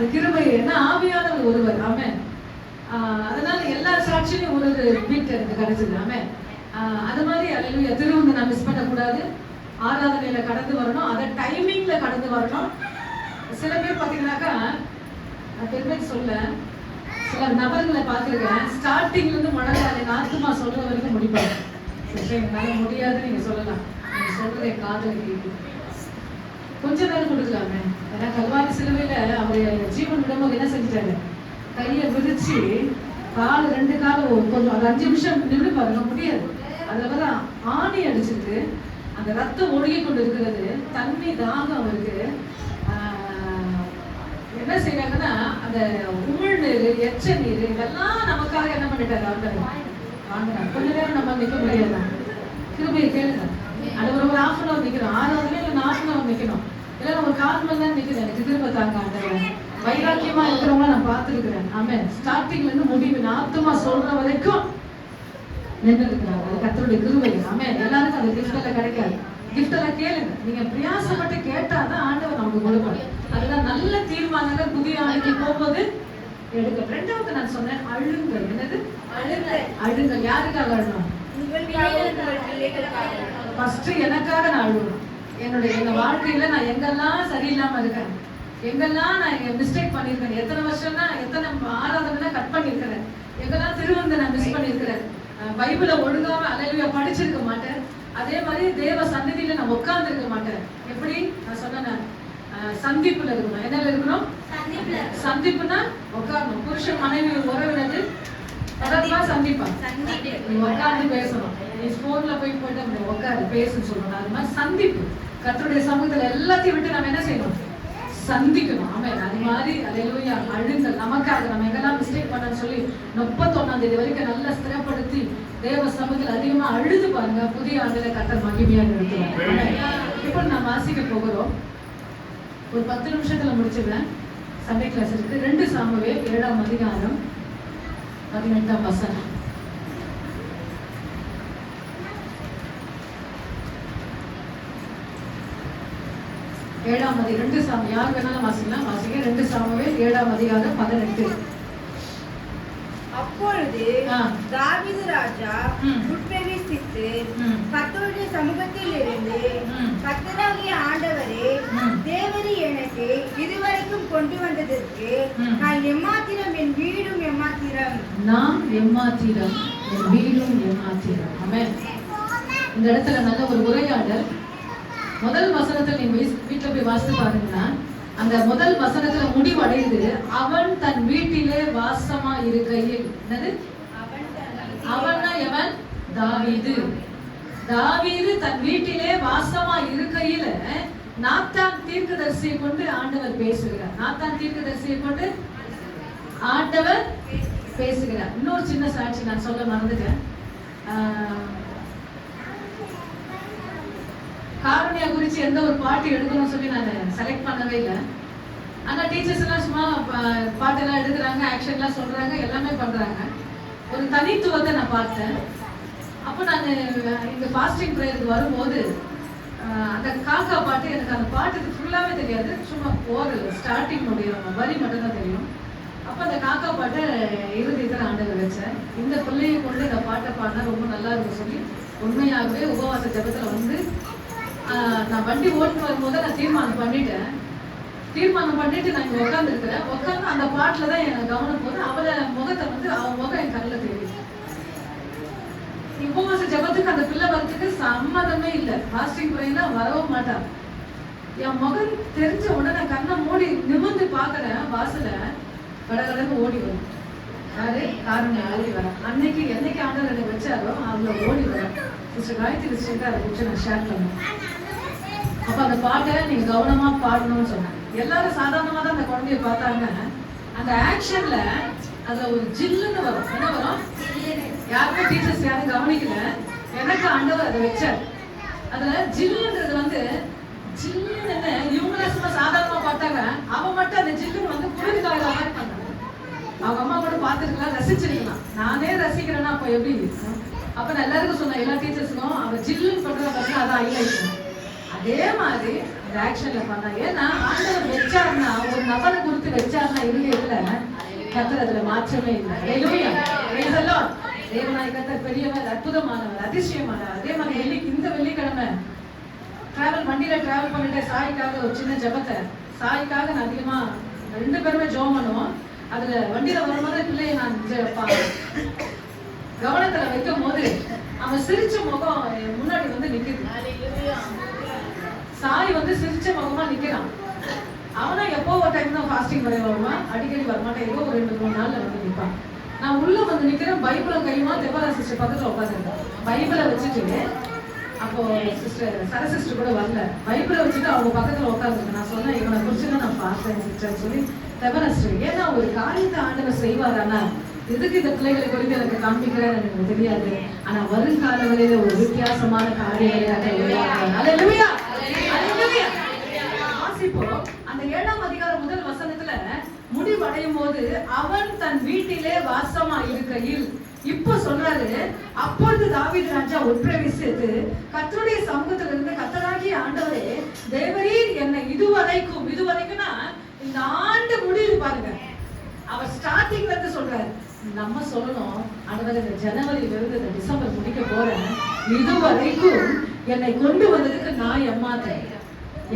அது கிருபை. என்ன ஆவியானவர் ஒருவர். ஆமென். அதனால எல்லா சாட்சியும் ஒரு பீட் எனக்கு கிடைச்சது. ஆமென். அது மாதிரி அல்லேலூயா. திருவிழா நான் மிஸ் பண்ணக்கூடாது. ஆராதனையில கடந்து வரணும், அதை டைமிங்ல கடந்து வரணும். சில பேர் பார்த்தீங்கன்னாக்கா, பெருமை சொல்ல சில நபர்களை பார்த்துருக்கேன், ஸ்டார்டிங்ல இருந்து மனதாலே ஆத்மா சொல்ற வரைக்கும் முடிப்பாங்க. என்னால முடியாது நீங்க சொல்லலாம், நீங்க சொல்றதை காதல கேட்கு கொஞ்ச நேரம் கொடுக்கலாமே. ஏன்னா கல்வாரி சிலுவையில அவர் ஜீவன் விடும்போது என்ன செஞ்சுட்டாரு, கையை விரிச்சு கால் ரெண்டு காலம் கொஞ்சம் ஒரு 5 நிமிஷம் நின்று பாருங்க, முடியாது. அதுல வர ஆணி அடிச்சுட்டு அந்த ரத்தம் ஒழுகி கொண்டு இருக்கிறது, தண்ணி தாகம் அவருக்கு. என்ன செய்யறாங்கன்னா அந்த உமிழ்நீர், எச்ச நீர் இதெல்லாம் நமக்காக என்ன பண்ணிட்டாரு வாங்கினார். கொஞ்ச நேரம் நம்ம நிற்க முடியாது. கிருபையை கேளுங்க. அது ஒரு 1/2 hour நிற்கணும், 6 இல்லை 4 hour நிற்கணும், இல்லை ஒரு 1/4 மணி நேரம் நிற்குது. எனக்கு திரும்ப தாங்க ஆண்டவரே. வைராக்கியமா இருக்கிறவங்க நான் பார்த்துருக்கிறேன். ஆமென். ஸ்டார்டிங்ல இருந்து முடிவு ஆத்மா சொல்ற வரைக்கும் நின்று இருக்கிறாங்க. அது கர்த்தருடைய கிருபை. ஆமென். எல்லாருக்கும் அந்த கிஃப்ட் எல்லாம் கிடைக்காது. கிஃப்ட் எல்லாம் கேளுங்க, நீங்க பிரயாசப்பட்டு கேட்டாதான் ஆண்டவர் நமக்கு கொடுப்பாரு. அதுதான் நல்ல தீர்மானங்கள். புதிய ஆண்டுக்கு போகும்போது எடுக்க. 2வது நான் சொன்னேன் அழுங்கள். என்னது அழுங்கள்? யாருக்காக அழணும்? ஃபர்ஸ்ட் எனக்காக நான் அழுகணும். எங்க வாழ்க்கையில நான் எங்கெல்லாம் சரியில்லாம இருக்கேன், எங்கெல்லாம் நான் மிஸ்டேக் பண்ணிருக்கேன், எத்தனை வருஷம்னா எத்தனை ஆராதனை கட் பண்ணிருக்கிறேன், எங்கெல்லாம் திருவந்த நான் மிஸ் பண்ணிருக்கிறேன், பைபிளை ஒழுங்காம அல்லேலூயா படிச்சிருக்க மாட்டேன், அதே மாதிரி தேவ சந்நிதியில நான் உட்கார்ந்து இருக்க மாட்டேன். எப்படி நான் சொன்னேன், சந்திப்புல இருக்கணும். என்னல இருக்கணும்? சந்திப்புனா உட்காரணும். புருஷன் மனைவி உறவினது தொடர்பா சந்திப்பா, நீ உட்கார்ந்து பேசணும். நீ போன்ல போயிட்டு உட்காரு பேசுன்னு சொல்லணும். அது மாதிரி சந்திப்பு கர்த்தருடைய சமூகத்துல எல்லாத்தையும் விட்டு நம்ம என்ன செய்யணும்? சந்திக்கணும். ஆமென். அது மாதிரி அல்லேலூயா அழுங்கள். நமக்காக நம்ம எங்கெல்லாம் மிஸ்டேக் பண்ணன்னு சொல்லி 31ஆம் தேதி வரைக்கும் நல்லா ஸ்திரப்படுத்தி தேவ சமூகத்தில் அதிகமா அழுது பாருங்க. புதிய ஆண்டுல கர்த்தர் மகிமையா நிறுத்துவாங்க. இப்போ நான் வாசிக்க போகிறோம். ஒரு 10 நிமிஷத்துல முடிச்சிடுறேன். சண்டே கிளாஸ் இருக்கு. 2 சாமுவேல் 7ஆம் அதிகாரம் 18ஆம் வசனம். ஏழாம் அதிகாரம் 2 சாமுவேல். யார் வேணாலும் வாசிக்கலாம். வாசிக்க 2 சாமுவேல் 7ஆம் அதிகாரம் 18. அப்பொழுது தாவீது ராஜா உட்பிரவேசித்து கர்த்தருடைய சமூகத்தில் இருந்து, கர்த்தராகிய ஆண்டவரே, தேவரீ எனக்கு இதுவரைக்கும் கொண்டு வந்ததற்கு நான் எம்மாத்திரம், என் வீடும் எம்மாத்திரம். நான் எம்மாத்திரம், என் வீடும் எம்மாத்திரம். ஆமென். இந்த இடத்துல நல்ல ஒரு உரையாடல். முதல் வசனத்தில் நீங்க வீட்டுல போய் வாசித்து பாருங்கன்னா, அந்த முதல் வசனத்துல முடிவடையுது, அவன் தன் வீட்டிலே வாசமா இருக்கையில். என்னது? அவன்னா எவன்? தாவீது. தாவீது தன் வீட்டிலே வாசமா இருக்கையில நாத்தான் தீர்க்கதரிசியை கொண்டு ஆண்டவர் பேசுகிறார். நாத்தான் தீர்க்கதரிசியை கொண்டு ஆண்டவர் பேசுகிறார். இன்னொரு சின்ன சாட்சி நான் சொல்ல மறந்துட்டேன். காரணியா குறிச்சு எந்த ஒரு பாட்டு எடுக்கணும்னு சொல்லி நான் செலக்ட் பண்ணவே இல்லை. ஆனா டீச்சர்ஸ் எல்லாம் சும்மா பாட்டெல்லாம் எடுக்கிறாங்க, ஆக்ஷன்லாம் சொல்றாங்க, எல்லாமே பண்றாங்க. ஒரு தனித்துவத்தை நான் பார்த்தேன். அப்போ நான் இந்த ஃபாஸ்டிங் ப்ரேயருக்கு வரும்போது அந்த காக்கா பாட்டு, எனக்கு அந்த பாட்டுக்கு ஃபுல்லாவே தெரியாது, சும்மா ஓரல் ஸ்டார்டிங் வரி மட்டும் தான் தெரியும். அப்போ அந்த காக்கா பாட்டை இறுதியில் ஆண்டவர் வச்சேன். இந்த பிள்ளையை கொண்டு இந்த பாட்டை பாடினா ரொம்ப நல்லா இருக்கும் சொல்லி உண்மையாகவே உபவாச ஜபத்தில் வந்து நான் வண்டி ஓட்டு வரும்போது நான் தீர்மானம் பண்ணிட்டு நான் இங்க உட்காந்துருக்கிறேன். உட்காந்து அந்த பாட்டுல தான் எனக்கு கவனம் போது. அவளை முகத்தை வந்து அவன் முகம் என் கண்ணில் தெரியும். உபவாச ஜபத்துக்கு அந்த பிள்ளை வரத்துக்கு சம்மதமே இல்லை. ஃபாஸ்டிங் ப்ரேயர்ல வரவும் மாட்டான். என் முகம் தெரிஞ்ச உடனே கண்ணை மூடி நிமிர்ந்து பாக்குறேன், வாசல கடகடன்னு ஓடி வரும். யாரு? காரணம் ஓடி வர. அன்னைக்கு என்னைக்கு ஆண்டவர் எனக்கு வச்சாரோ அதுல ஓடி வர காயத்ரி விஷயத்தை அதை குறிச்சு நான் ஷேர் பண்ணேன். அப்ப அந்த பாட்டை நீங்க கவனமா பாடணும்னு சொன்னேன். எல்லாரும் சாதாரணமா தான் அந்த குழந்தைய பார்த்தாங்க. அந்த ஆக்ஷன்ல அதுல ஒரு ஜில்லுன்னு வரும். என்ன வரும்? யாருக்கும் டீச்சர்ஸ் யாரும் கவனிக்கல, எனக்கு ஆண்டவர் அதை வச்சார். அதுல ஜில்லுன்றது வந்து ஜில்லுன்னு இவங்கள சும்மா சாதாரணமா பார்த்தாங்க. அவன் மட்டும் அந்த ஜில்லுன்னு வந்து குளிர் காயில மாதிரி பண்ணாங்க. அவங்க அம்மா கூட பார்த்துருக்கலாம், ரசிச்சிருக்கலாம். நானே ரசிக்கிறேன்னா அப்போ எப்படி இருக்கும்? அப்ப நான் எல்லாருக்கும் சொன்னேன், எல்லா டீச்சர்ஸுக்கும் அவ ஜில்லுன்னு பண்றத பார்த்தா அதான் ஹைலைட். அதே மாதிரி இந்த ஆக்ஷன்ல பண்ணா. ஏன்னா ஆண்டவர் வச்சாருன்னா, ஒரு நபரை குறித்து வச்சாருன்னா இருந்ததுல கர்த்தர் அதுல மாற்றமே இல்லை. ஹalleluya, praise the Lord. தேவனாய் கர்த்தர் பெரியவர், அற்புதமானவர், அதிசயமானவர். அதே மாதிரி இந்த வெள்ளிக்கிழமை வண்டியில டிராவல் பண்ணிட்டு சாய்க்காக ஒரு சின்ன ஜெபத்தை, சாய்க்காக நான் அதிகமா 2 பேருமே ஜெபம் பண்ணுவோம். அதுல வண்டியில வரும்போது பிள்ளையை நான் கவனத்துல வைக்கும் போது அவன் சிரிச்ச முகம் முன்னாடி வந்து நிக்குது. சாய் வந்து சிரிச்ச முகமா நிக்கிறான். அவனா எப்போ ஒரு டைம் தான் ஃபாஸ்டிங் வருவான், அடிக்கடி வரமாட்டேன். ஏதோ ஒரு 2-3 நாள்ல வந்து நிற்பான். நான் உள்ள வந்து நிக்கிறேன், பைபிளை கையுமா தெவரா சிஸ்டர் பக்கத்துல உட்காந்துருக்கேன். பைபிளை வச்சுட்டு, அப்போ சிஸ்டர் சர சிஸ்டர் கூட வரல, பைபிளை வச்சுட்டு அவங்க பக்கத்துல உட்காந்துருக்கேன். நான் சொன்னேன், இவனை குறிச்சுதான் நான் பார்த்தேன் சிஸ்டர் சொல்லி தெவரா சிஸ்டர். ஏன்னா ஒரு காரியத்தை ஆண்டவர் செய்வாரானா, எதுக்கு இந்த பிள்ளைகளை குறித்து எனக்கு காண்பிக்கிறேன்னு எனக்கு தெரியாது. ஆனா வருங்காலங்களில ஒரு வித்தியாசமான காரியங்களை வாசிப்போம். அந்த 7ஆம் அதிகாரம் முதல் வசனத்துல முடிவடையும் போது, அவன் தன் வீட்டிலே வாசமா இருக்கையில், இப்ப சொல்றாரு, அப்பொழுது தாவீது ராஜா உட்பிரவேசித்து கர்த்தருடைய சமூகத்திலிருந்து, கர்த்தராகிய ஆண்டவரே தேவரீர் என்னை இதுவரைக்கும்னா இந்த ஆண்டு முடிவு பாருங்க. அவர் ஸ்டார்டிங்ல இருந்து சொல்றாரு. நம்ம சொல்லணும், ஆண்டவரே இந்த ஜனவரியில இருந்து இந்த டிசம்பர் முடிக்க போறேன், இதுவரைக்கும் என்னை கொண்டு வந்ததுக்கு நான் ஏமாத்தேன்,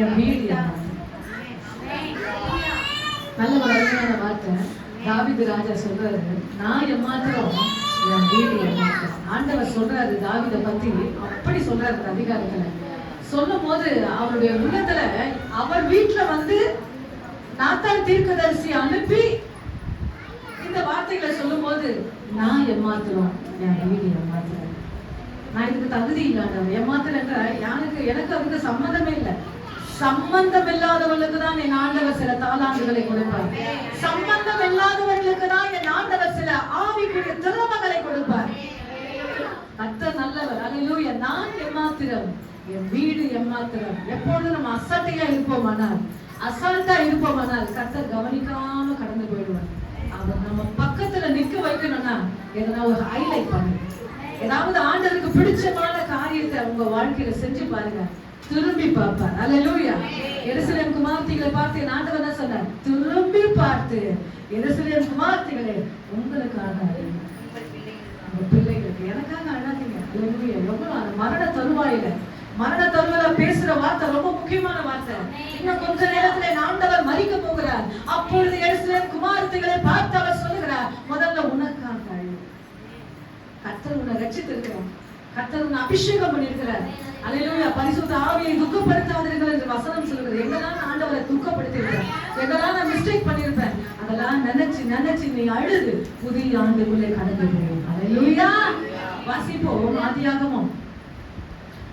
என் வீடு ஏமாத்தேன். நல்ல ஒரு அருமையான வார்த்தை. தாவீது ராஜா சொல்றாரு, நான் ஏமாத்துறோம், என் வீடு ஏமாத்துறோம். ஆண்டவர் சொல்றாரு தாவீதை பத்தி, அப்படி சொல்றாரு அதிகாரத்துல. சொல்லும் போது அவருடைய உள்ளத்துல, அவர் வீட்டுல வந்து நாத்தான் தீர்க்கதரிசி அனுப்பி இந்த வார்த்தைகளை சொல்லும் போது, நான் ஏமாத்துறோம், என் வீடு ஏமாத்துறேன், நான் இதுக்கு தகுதி இல்லாதவன், ஏமாத்துறேன்ற எனக்கு அதுக்கு சம்மந்தமே இல்லை. சம்பந்தம் இல்லாதவர்களுக்கு தான் என் ஆண்டவர் சில தாளாண்டுகளை கொடுப்பார். சம்பந்தம் இல்லாதவர்களுக்கு தான் என் ஆண்டவர் சில ஆவிக்குரிய திறமைகளை கொடுப்பார். கர்த்தர் நல்லவர். அல்லேலூயா. நான் ஏமாத்திரம், என் வீடு ஏமாத்திரம். எப்பொழுதும் நம்ம அசால்ட்டா இருப்போமானால் கர்த்தர் கவனிக்காம கடந்து போயிடுவார். அவர் நம்ம பக்கத்துல நிக்க வைக்கணும்னா எதனா ஒரு ஹைலைட் பண்ணுங்க. ஏதாவது ஆண்டவருக்கு பிடிச்சமான காரியத்தை உங்க வாழ்க்கையில செஞ்சு பாருங்க, திரும்பி பார்ப்பார். அல்லேலூயா. எருசலேம் குமார்த்திகளை பார்த்து ஆண்டவர் என்ன சொன்னார்? திரும்பி பார்த்து, எருசலேம் குமார்த்திகளே உங்களுக்காக உங்க பிள்ளைகளுக்கு எனக்காக அழாதீங்க. அல்லேலூயா. எவ்வளவு மரண தருவாயில பேசுற வார்த்தை ரொம்ப முக்கியமான வார்த்தை. இன்னும் கொஞ்ச நேரத்துல ஆண்டவர் மரிக்க போகிறார். அப்பொழுது எருசலேம் குமார்த்திகளை பார்த்து அவர் சொல்லுகிறார், முதல்ல உனக்காக அழு. கர்த்தர் உன்னை ரட்சித்திருக்கிறார், கர்த்தர் உன்னை அபிஷேகம் பண்ணியிருக்கிறார். அல்லேலூயா. பரிசுத்த ஆவியை துக்கப்படுத்தாதீர்கள் என்று வசனம் சொல்லுகிறது. எங்கெல்லாம் ஆண்டவரை துக்கப்படுத்தியிருக்கிறேன், எங்கெல்லாம் நான் மிஸ்டேக் பண்ணியிருப்பேன், அதெல்லாம் நினைச்சு நீ அழுது புதிய ஆண்டுக்குள்ளே கடந்து போகும். அல்லேலூயா. வாசிப்போம் ஆதியாகமம்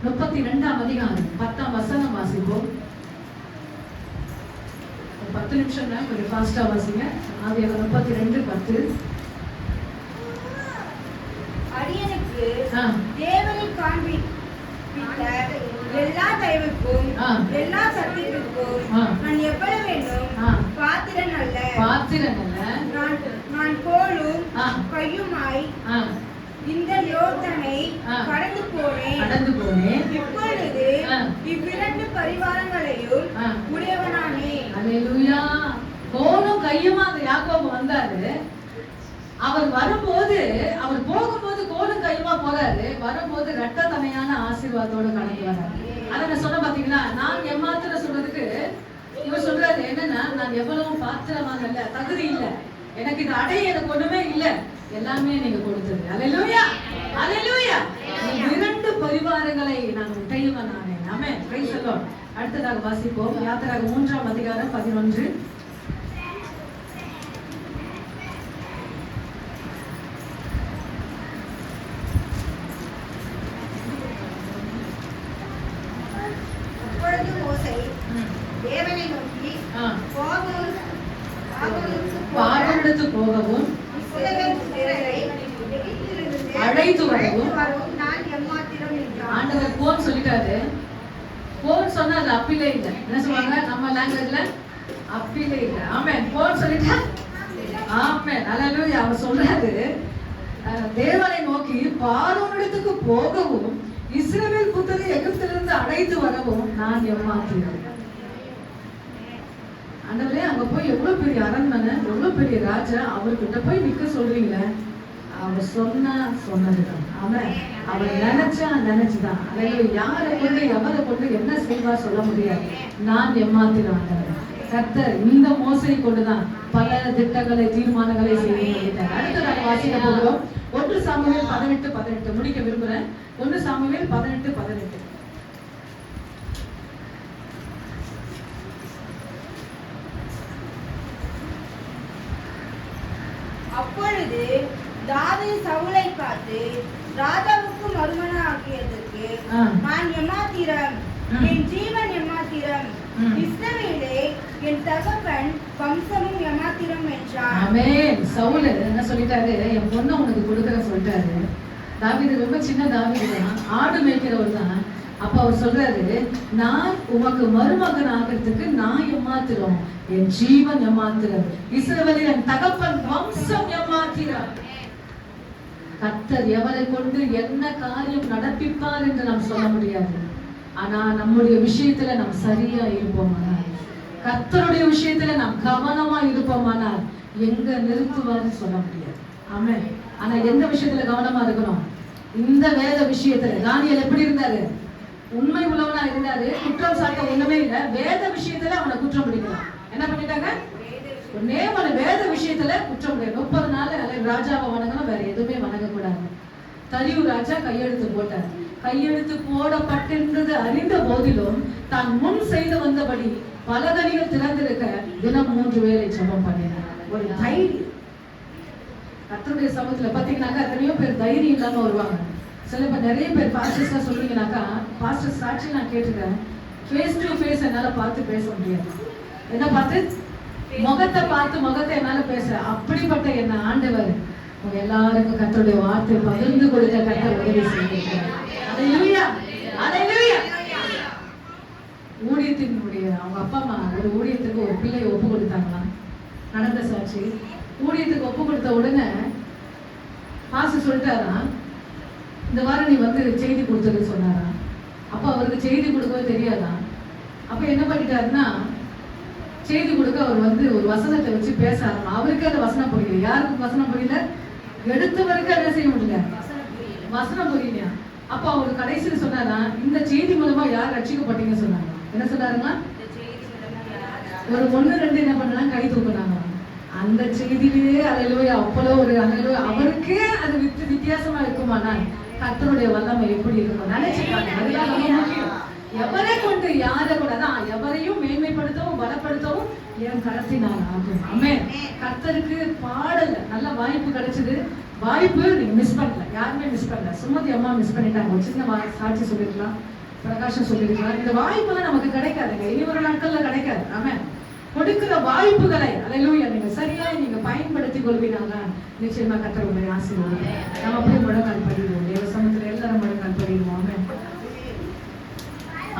32ஆம் அதிகாரம் 10ஆம் வசனம் வாசிப்போம். 10 நிமிஷம் தான், கொஞ்சம் ஃபாஸ்டா வாசிங்க. ஆதியாகமம் 32:10. அடியனுக்கு தேவனை காண்பித்த எல்லா தயவுக்கும் எல்லா சத்தியத்துக்கும் நான் எவ்வளவு வேண்டும் பாத்திரன் அல்ல, நான் கோலும் கையுமாய் இந்த யோர்தானை கடந்து போனேன். இப்பொழுது இவ்விரண்டு பரிவாரங்களையும் உடையவனானே. அல்லேலூயா. கோலும் கையுமா அந்த யாக்கோபு வந்தாரு. அவர் வரும்போது, அவர் போகும்போது கோலும் கையுமா போறாரு, வரும்போது இரட்டத்தனையான ஆசீர்வாதத்தோட கடந்து வர்றாரு. அதை நான் சொன்ன பாத்தீங்களா? நான் ஏமாத்திர சொல்றதுக்கு இவர் சொல்றாரு என்னன்னா, நான் எவ்வளவு பாத்திரமாக இல்ல, தகுதி இல்ல, எனக்கு இது அடைய எனக்கு ஒண்ணுமே இல்ல, எல்லாமே நீங்க கொடுத்தது. அல்லேலூயா. அல்லேலூயா. இரண்டு பரிவாரங்களை நான் உடையவனானே. ஆமென். Praise the Lord. அடுத்ததாக வாசிப்போம். யாத்திராகமம் 3ஆம் அதிகாரம் 11. தேவனை நோக்கி பார்வோனிடத்து போகவும் அழைத்து வரவும் ஆண்டவர் போன்னு சொல்லிட்டாரு. போன்னு சொன்னா அது அப்பிலே இல்லை. என்ன சொல்லுவாங்க நம்ம லாங்குவேஜ்ல? அப்பிலே இல்லை. ஆமென். போன்னு சொல்லிட்டா ஆமென். அல்லேலூயா. அவர் சொல்றாரு, தேவனை நோக்கி பார்வோனிடத்துக்கு போகவும் இஸ்ரவேல் புத்திரரை எகிப்திலிருந்து அழைத்து வரவும் நான் ஏமாத்தினேன். ஆண்டவரே அங்க போய் எவ்வளவு பெரிய அரண்மனை, எவ்வளவு பெரிய ராஜா, அவர்கிட்ட போய் நிக்க சொல்றீங்களே, அவர் சொன்னதுதான். அவன் அவர் நினைச்சுதான். அதாவது யாரை கொண்டு எவரை கொண்டு என்ன செய்வா சொல்ல முடியாது. நான் எம்மாத்திரம் கர்த்தர் இந்த மோசை கொண்டுதான் பல திட்டங்களை தீர்மானங்களை செய்ய. அடுத்து நாங்கள் வாசிக்க போகிறோம் 1 சாமுவேல் 18:18 முடிக்க விரும்புறேன். 1 சாமுவேல் 18:18. அப்பொழுது தாவீது சவுலை பார்த்து, ராஜாவுக்கு மருமகனாகியதற்கு நான் எம்மாத்திரம், என் ஜீவன் எம்மாத்திரம், இஸ்ரவேலே என் தகப்பன் வம்சமும் எம்மாத்திரம் என்றான். ஆமென். சவுல் என்ன சொல்லிட்டாரு, என் பொண்ணை உனக்கு கொடுக்கற சொல்லிட்டாரு. தாவீது ரொம்ப சின்ன தாவீது தான், ஆடு மேய்க்கிறவர் தான். அப்ப அவர் சொல்றாரு, நான் உமக்கு மருமகன் ஆகிறதுக்கு நான் எம்மாத்திரம், என் ஜீவன் எம்மாத்திரம், இஸ்ரவேலே என் தகப்பன் வம்சம் எம்மாத்திரம். கர்த்தர் எவரை கொண்டு என்ன காரியம் நடப்பிப்பார் என்று நாம் சொல்ல முடியாது. ஆனா நம்முடைய விஷயத்துல நாம் சரியா இருப்போமானால், கர்த்தருடைய விஷயத்துல நாம் கவனமா இருப்போமானால் எங்க நிறுத்துவார்னு சொல்ல முடியாது. ஆமென். ஆனா எந்த விஷயத்துல கவனமா இருக்கணும்? இந்த வேத விஷயத்துல தானியேல் எப்படி இருந்தாரு? உண்மை உள்ளவனா இருந்தாரு, குற்றம் சாட்ட ஒண்ணுமே இல்ல. வேத விஷயத்துல அவனை குற்றம் பிடிக்கலாம். என்ன பண்ணிட்டாங்க? வேத விஷயத்துல குற்றம் முடியாது. 30 நாள் ராஜாவை வணங்கணும், வேற எதுவுமே வணங்க கூடாது. தரியு ராஜா கையெழுத்து போட்டார். கையெழுத்து போடப்பட்டிருந்தது அறிந்த போதிலும் தான் முன் செய்து வந்தபடி பலகணிகள் திறந்திருக்க தினம் 3 வேளை ஜெபம் பண்ணினார். ஒரு தைரியம். கர்த்தருடைய சமூகத்துல பாத்தீங்கன்னாக்கா எத்தனையோ பேர் தைரியம் இல்லாம வருவாங்க. சில பேர் நிறைய பேர் பாஸ்டர்ஸ் சொல்றீங்கன்னாக்கா, பாஸ்டர் சாட்சி நான் கேட்டுக்கிறேன், ஃபேஸ் டு ஃபேஸ் என்னால பார்த்து பேச முடியாது. என்ன பார்த்து? முகத்தை பார்த்து முகத்தை என்னால பேச. அப்படிப்பட்ட என்ன ஆண்டவர் உங்க எல்லாருக்கும் கர்த்தருடைய வார்த்தை பகிர்ந்து கொடுக்க கர்த்தர் உதவி செய்திருக்கிறார். அல்லேலூயா, அல்லேலூயா. ஊழியத்தினுடைய அவங்க அப்பா அம்மா ஒரு ஊழியத்துக்கு ஒரு பிள்ளையை ஒப்பு கொடுத்தாங்களாம். நடந்த சாட்சி. ஊழியத்துக்கு ஒப்பு கொடுத்த உடனே பாஸ்டர் சொல்லிட்டாராம், இந்த வாரம் நீ வந்து செய்தி கொடுத்ததுன்னு சொன்னாராம். அப்ப அவருக்கு செய்தி கொடுக்கவே தெரியாதான். அப்ப என்ன பண்ணிட்டாருன்னா, செய்தி கொடுக்க அவர் வந்து ஒரு வசனத்தை வச்சு பேச ஆரம்பம். அவருக்கு அந்த வசனம் புரியல. யாருக்கு வசனம் புரியல? எடுத்தவருக்கு என்ன செய்ய முடியல, வசனம் புரியலையா. அப்ப அவரு கடைசியில் சொன்னாரா, இந்த செய்தி மூலமா யார் ரட்சிக்கப்பட்டீங்கன்னு சொன்னாங்க. என்ன சொன்னாருன்னா, ஒரு 1-2 என்ன பண்ணலாம், கை தூக்குனாங்க. அந்த செய்தியிலேயே அல்லேலூயா, அப்பளோ ஒரு அல்லேலூயா. அவருக்கே அது வித்தியாசமா இருக்குமானா கர்த்தருடைய வல்லமை எப்படி இருக்கும் நினைச்சுக்காங்க. அதுதான் ரொம்ப முக்கியம். எவரை கொண்டு யாரை கூட தான் எவரையும் மேன்மைப்படுத்தவும் பலப்படுத்தவும் என் கரத்தினால் ஆகும். ஆமென். கர்த்தருக்கு பாடல நல்ல வாய்ப்பு கிடைச்சது. வாய்ப்பு நீங்க மிஸ் பண்ணல, யாருமே மிஸ் பண்ணல. சுமதி அம்மா மிஸ் பண்ணிட்டாங்க. ஒரு சின்ன சாட்சி சொல்லிருக்கலாம், பிரகாஷம் சொல்லிருக்கலாம். இந்த வாய்ப்புலாம் நமக்கு கிடைக்காதுங்க, இனி ஒரு நாட்கள்ல கிடைக்காது. ஆமென். கொடுக்கிற வாய்ப்புகளை அல்லேலூயா நீங்க சரியாய் நீங்க பயன்படுத்திக் கொள்வீங்க. நிச்சயமா கர்த்தர் உங்களை ஆசீர்வதிப்பார். நம்ம அப்படியே முழங்கால் படிடுவோம். தேவ சமூகத்துல எல்லாரும் முழங்கால் படிடுவோம். ஆமென்.